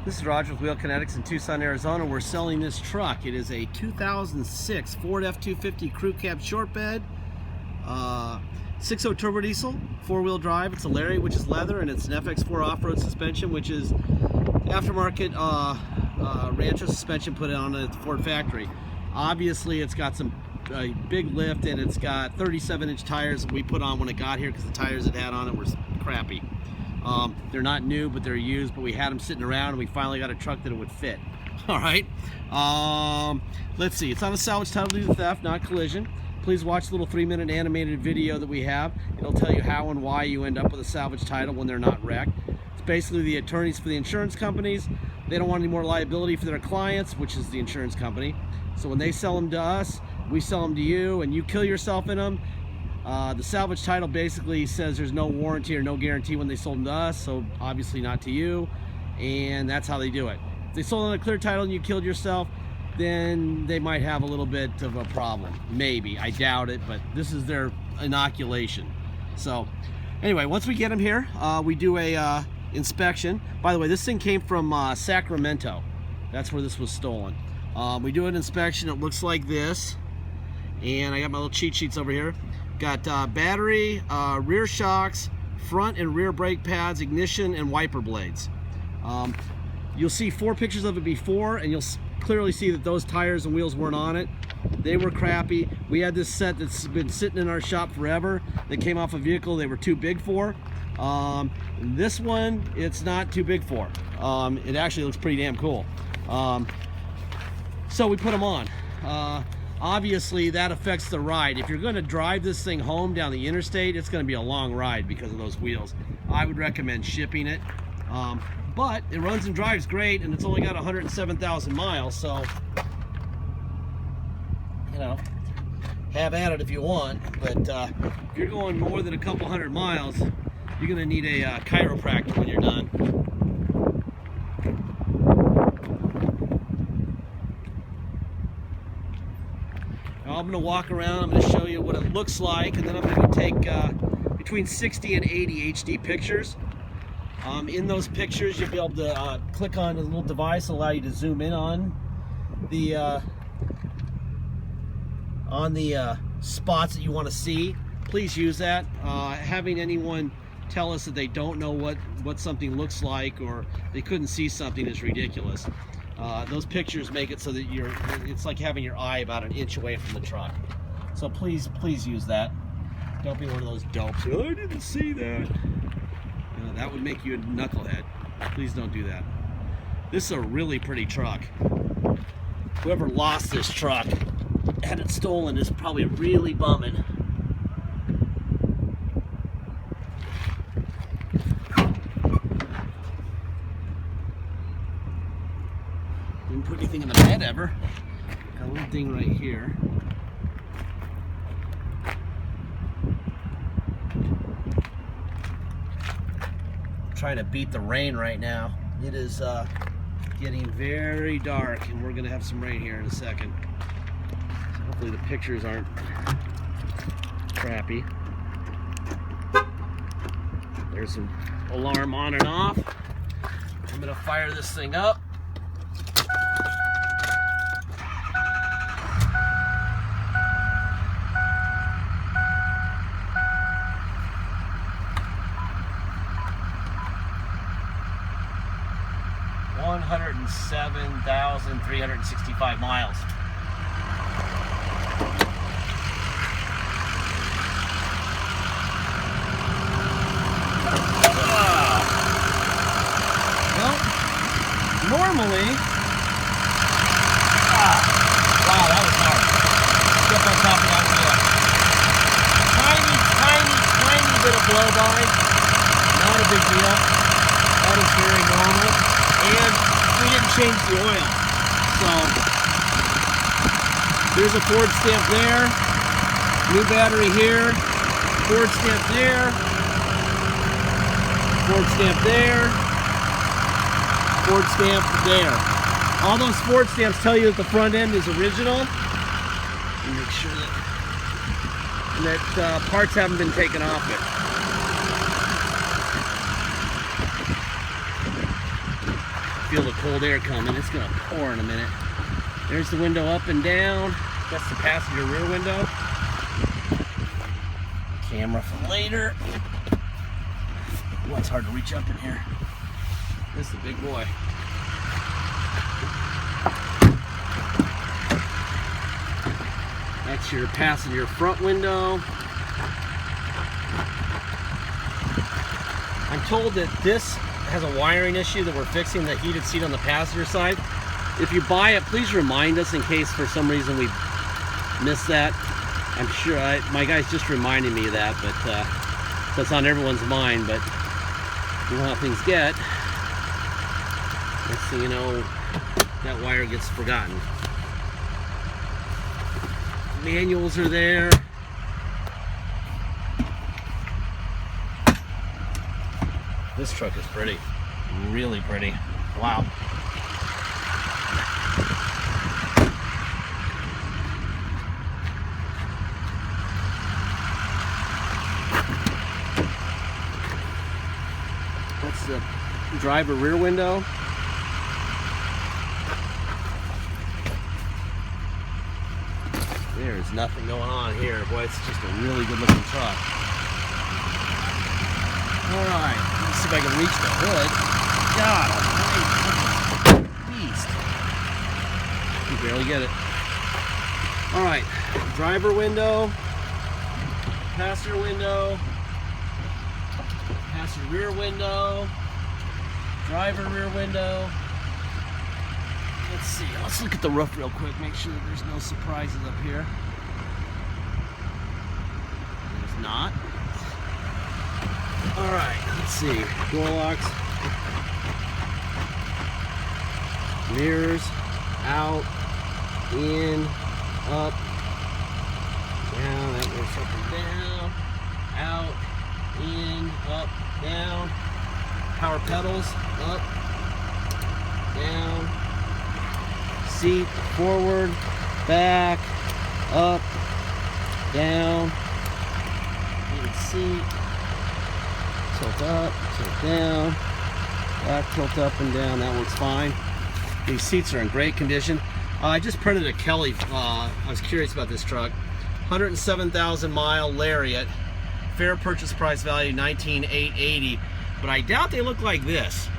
This is Roger with Wheel Kinetics in Tucson, Arizona. We're selling this truck. It is a 2006 Ford F-250 Crew Cab Short Bed, 6.0 turbo diesel, 4-wheel drive. It's a Lariat, which is leather, and it's an FX4 off-road suspension, which is aftermarket Rancho suspension put on at the Ford factory. Obviously, it's got some big lift, and it's got 37-inch tires that we put on when it got here because the tires it had on it were crappy. They're not new, but they're used, but we had them sitting around and we finally got a truck that it would fit. All right. Let's see. It's on a salvage title due to theft, not collision. Please watch the little 3-minute animated video that we have. It'll tell you how and why you end up with a salvage title when they're not wrecked. It's basically the attorneys for the insurance companies. They don't want any more liability for their clients, which is the insurance company. So when they sell them to us, we sell them to you, and you kill yourself in them. The salvage title basically says there's no warranty or no guarantee when they sold them to us, so obviously not to you, and that's how they do it. If they sold on a clear title and you killed yourself, then they might have a little bit of a problem. Maybe. I doubt it, but this is their inoculation. So anyway, once we get them here, we do a inspection. By the way, this thing came from Sacramento. That's where this was stolen. We do an inspection. It looks like this, and I got my little cheat sheets over here. Got battery, rear shocks, front and rear brake pads, ignition, and wiper blades. You'll see 4 pictures of it before, and you'll clearly see that those tires and wheels weren't on it. They were crappy. We had this set that's been sitting in our shop forever that came off a vehicle they were too big for. This one, it's not too big for. It actually looks pretty damn cool. So we put them on. Obviously, that affects the ride. If you're going to drive this thing home down the interstate, it's going to be a long ride because of those wheels. I would recommend shipping it. But it runs and drives great, and it's only got 107,000 miles, so, you know, have at it if you want. But if you're going more than a couple hundred miles, you're going to need a chiropractor when you're done. I'm going to walk around, I'm going to show you what it looks like, and then I'm going to take between 60 and 80 HD pictures. In those pictures, you'll be able to click on a little device and allow you to zoom in on the spots that you want to see. Please use that. Having anyone tell us that they don't know what something looks like or they couldn't see something is ridiculous. Those pictures make it so that it's like having your eye about an inch away from the truck. So please use that. Don't be one of those dopes. Oh, I didn't see that. That would make you a knucklehead. Please don't do that. This is a really pretty truck. Whoever lost this truck, had it stolen, is probably really bumming. Didn't put anything in the bed ever. Got a little ding right here. Trying to beat the rain right now. It is getting very dark, and we're going to have some rain here in a second. So hopefully the pictures aren't crappy. There's an alarm on and off. I'm going to fire this thing up. $107,365 miles. Well, normally, wow, that was hard. Step on top of that wheel. Tiny bit of blow by. Not a big deal. That is very normal. And we didn't change the oil. So there's a Ford stamp there, new battery here, Ford stamp there, Ford stamp there, Ford stamp there. All those Ford stamps tell you that the front end is original. And make sure that parts haven't been taken off it. Feel the cold air coming. It's gonna pour in a minute. There's the window up and down. That's the passenger rear window. Camera for later. Well, it's hard to reach up in here. This is the big boy. That's your passenger front window. I'm told that this has a wiring issue that we're fixing, the heated seat on the passenger side. If you buy it, please remind us in case for some reason we missed that. I'm sure my guy's just reminding me of that, but that's on everyone's mind, but you know how things get. Next thing you know, that wire gets forgotten. Manuals are there. This truck is pretty, really pretty. Wow. That's the driver rear window. There's nothing going on here. Boy, it's just a really good looking truck. Alright, let's see if I can reach the hood. God, beast. You can barely get it. Alright, driver window, passenger window, passenger rear window, driver rear window. Let's see, let's look at the roof real quick, make sure that there's no surprises up here. There's not. Alright, let's see. Door locks. Mirrors. Out. In. Up. Down. That goes up and down. Out. In. Up. Down. Power pedals. Up. Down. Seat. Forward. Back. Up. Down. Heated seat. Tilt up, tilt down, back tilt up and down, that works fine. These seats are in great condition. I just printed a Kelly, I was curious about this truck. 107,000 mile Lariat, fair purchase price value $19,880, but I doubt they look like this.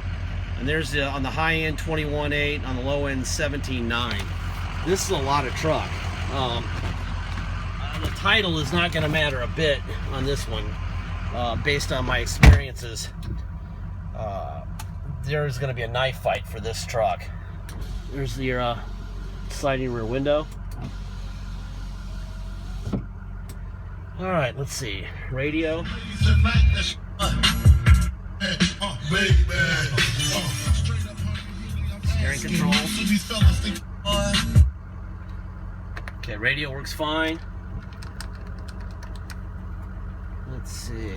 And there's on the high end 21.8, on the low end 17.9. This is a lot of truck. The title is not going to matter a bit on this one. Based on my experiences, there's going to be a knife fight for this truck. There's your sliding rear window. Alright, let's see. Radio. Steering control. Okay, radio works fine. Let's see.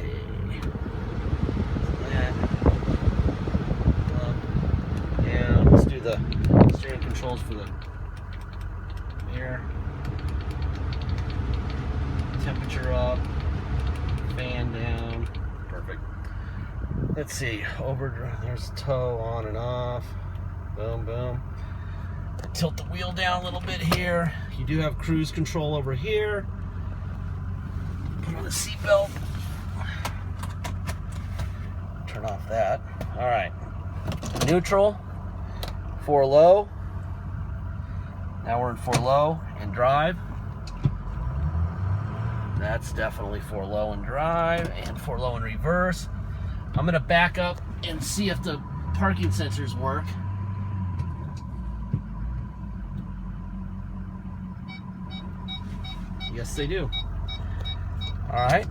That. Up, down. Let's do the steering controls for the mirror. Temperature up. Fan down. Perfect. Let's see. There's tow on and off. Boom, boom. Tilt the wheel down a little bit here. You do have cruise control over here. Put on a seatbelt. Turn off that. Alright. Neutral. 4 low. Now we're in 4 low and drive. That's definitely 4 low and drive and 4 low and reverse. I'm going to back up and see if the parking sensors work. Yes, they do. Alright,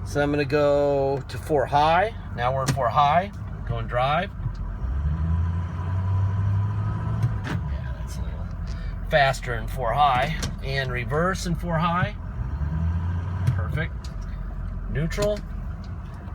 so I'm going to go to 4 high. Now we're in 4 high. Go and drive. Yeah, that's a little faster in 4 high. And reverse in 4 high. Perfect. Neutral.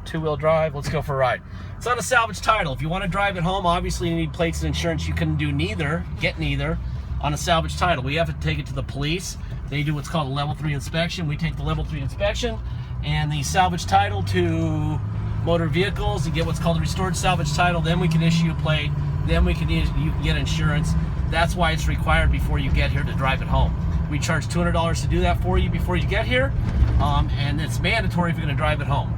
2-wheel drive. Let's go for a ride. It's on a salvage title. If you want to drive it home, obviously you need plates and insurance. You can do neither, get neither on a salvage title. We have to take it to the police. They do what's called a level 3 inspection. We take the level 3 inspection and the salvage title to motor vehicles and get what's called a restored salvage title. Then we can issue a plate then you can get insurance. That's why it's required before you get here to drive it home. We charge $200 to do that for you before you get here, and it's mandatory if you're going to drive it home.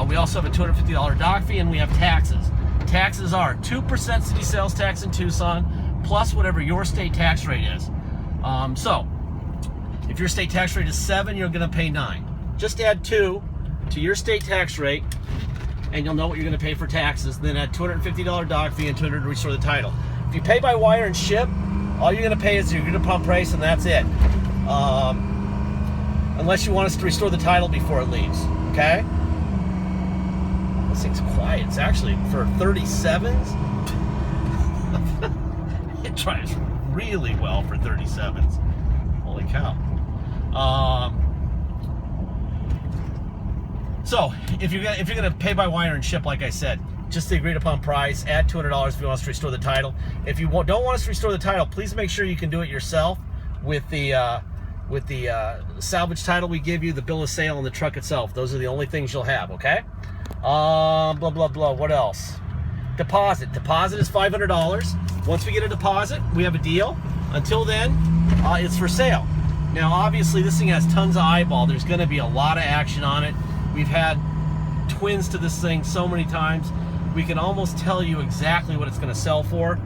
We also have a $250 dock fee, and we have taxes. Taxes are 2% city sales tax in Tucson, plus whatever your state tax rate is. So, if your state tax rate is 7, you're going to pay 9. Just add 2 to your state tax rate, and you'll know what you're going to pay for taxes. Then add $250 dock fee and $200 to restore the title. If you pay by wire and ship, all you're going to pay is your unit pump price, and that's it. Unless you want us to restore the title before it leaves, okay? This thing's quiet. It's actually, for 37s, it drives really well for 37s. Holy cow. So, if you're gonna pay by wire and ship, like I said, just the agreed upon price, add $200 if you want us to restore the title. If you don't want us to restore the title, please make sure you can do it yourself with the salvage title we give you, the bill of sale, and the truck itself. Those are the only things you'll have, okay? Blah, blah, blah. What else? Deposit. Deposit is $500. Once we get a deposit, we have a deal. Until then, it's for sale. Now, obviously, this thing has tons of eyeball. There's going to be a lot of action on it. We've had twins to this thing so many times. We can almost tell you exactly what it's going to sell for,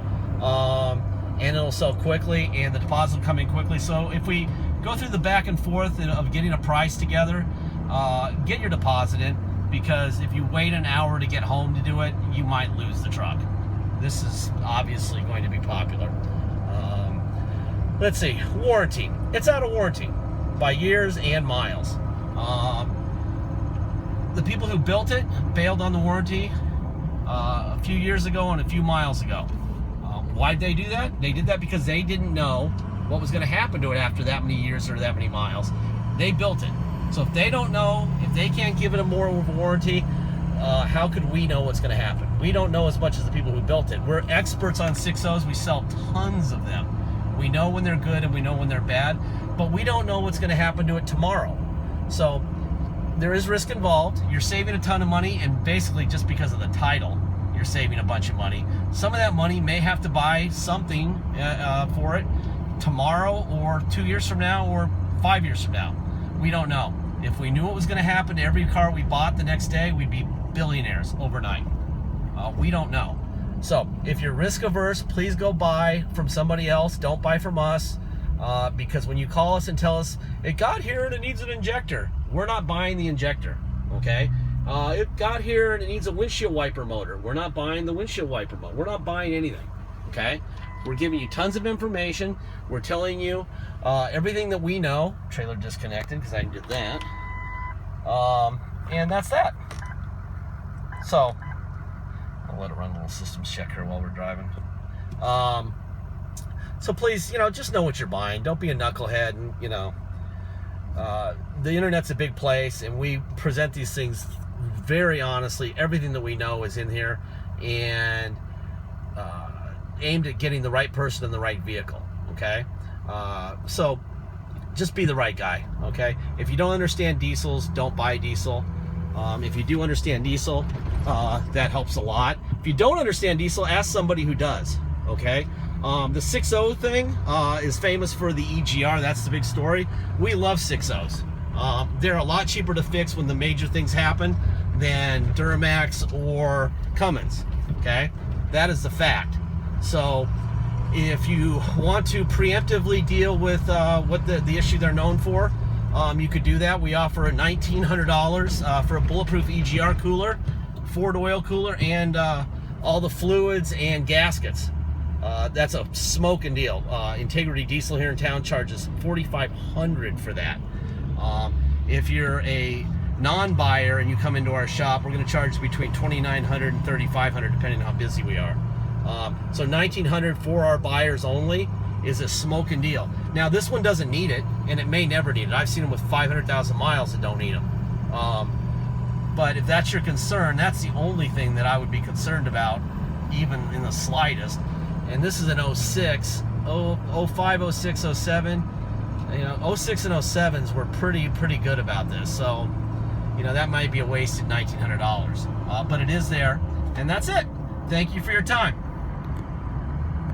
and it'll sell quickly, and the deposit will come in quickly. So if we go through the back and forth of getting a price together, get your deposit in, because if you wait an hour to get home to do it, you might lose the truck. This is obviously going to be popular. Let's see, warranty. It's out of warranty by years and miles. The people who built it bailed on the warranty a few years ago and a few miles ago. Why'd they do that? They did that because they didn't know what was going to happen to it after that many years or that many miles. They built it. So if they don't know, if they can't give it a more of a warranty, how could we know what's going to happen? We don't know as much as the people who built it. We're experts on 6.0s. We sell tons of them. We know when they're good and we know when they're bad, but we don't know what's going to happen to it tomorrow. So there is risk involved. You're saving a ton of money, and basically just because of the title, you're saving a bunch of money. Some of that money may have to buy something for it tomorrow or 2 years from now or 5 years from now. We don't know. If we knew what was going to happen to every car we bought the next day, we'd be billionaires overnight. We don't know. So if you're risk averse, please go buy from somebody else. Don't buy from us, because when you call us and tell us it got here and it needs an injector, we're not buying the injector, okay? It got here and it needs a windshield wiper motor. We're not buying the windshield wiper motor. We're not buying anything, okay? We're giving you tons of information. We're telling you everything that we know. Trailer disconnected because I did that. And that's that. So I'll let it run a little systems check here while we're driving. So please, just know what you're buying. Don't be a knucklehead. And the internet's a big place, and we present these things very honestly. Everything that we know is in here, and aimed at getting the right person in the right vehicle, okay? So just be the right guy, okay? If you don't understand diesels, don't buy diesel. If you do understand diesel, that helps a lot. If you don't understand diesel, ask somebody who does, okay? The 6.0 thing is famous for the EGR. That's the big story. We love 6.0s. They're a lot cheaper to fix when the major things happen than Duramax or Cummins, okay? That is the fact. So if you want to preemptively deal with what the issue they're known for, you could do that. We offer $1,900 for a bulletproof EGR cooler, Ford oil cooler, and all the fluids and gaskets. That's a smoking deal. Integrity Diesel here in town charges $4,500 for that. If you're a non-buyer and you come into our shop, we're going to charge between $2,900 and $3,500 depending on how busy we are. So $1,900 for our buyers only is a smoking deal. Now this one doesn't need it, and it may never need it. I've seen them with 500,000 miles that don't need them. But if that's your concern, that's the only thing that I would be concerned about, even in the slightest. And this is an 06, 05, 06, 07. 06 and 07s were pretty good about this. So, that might be a wasted $1,900. But it is there, and that's it. Thank you for your time.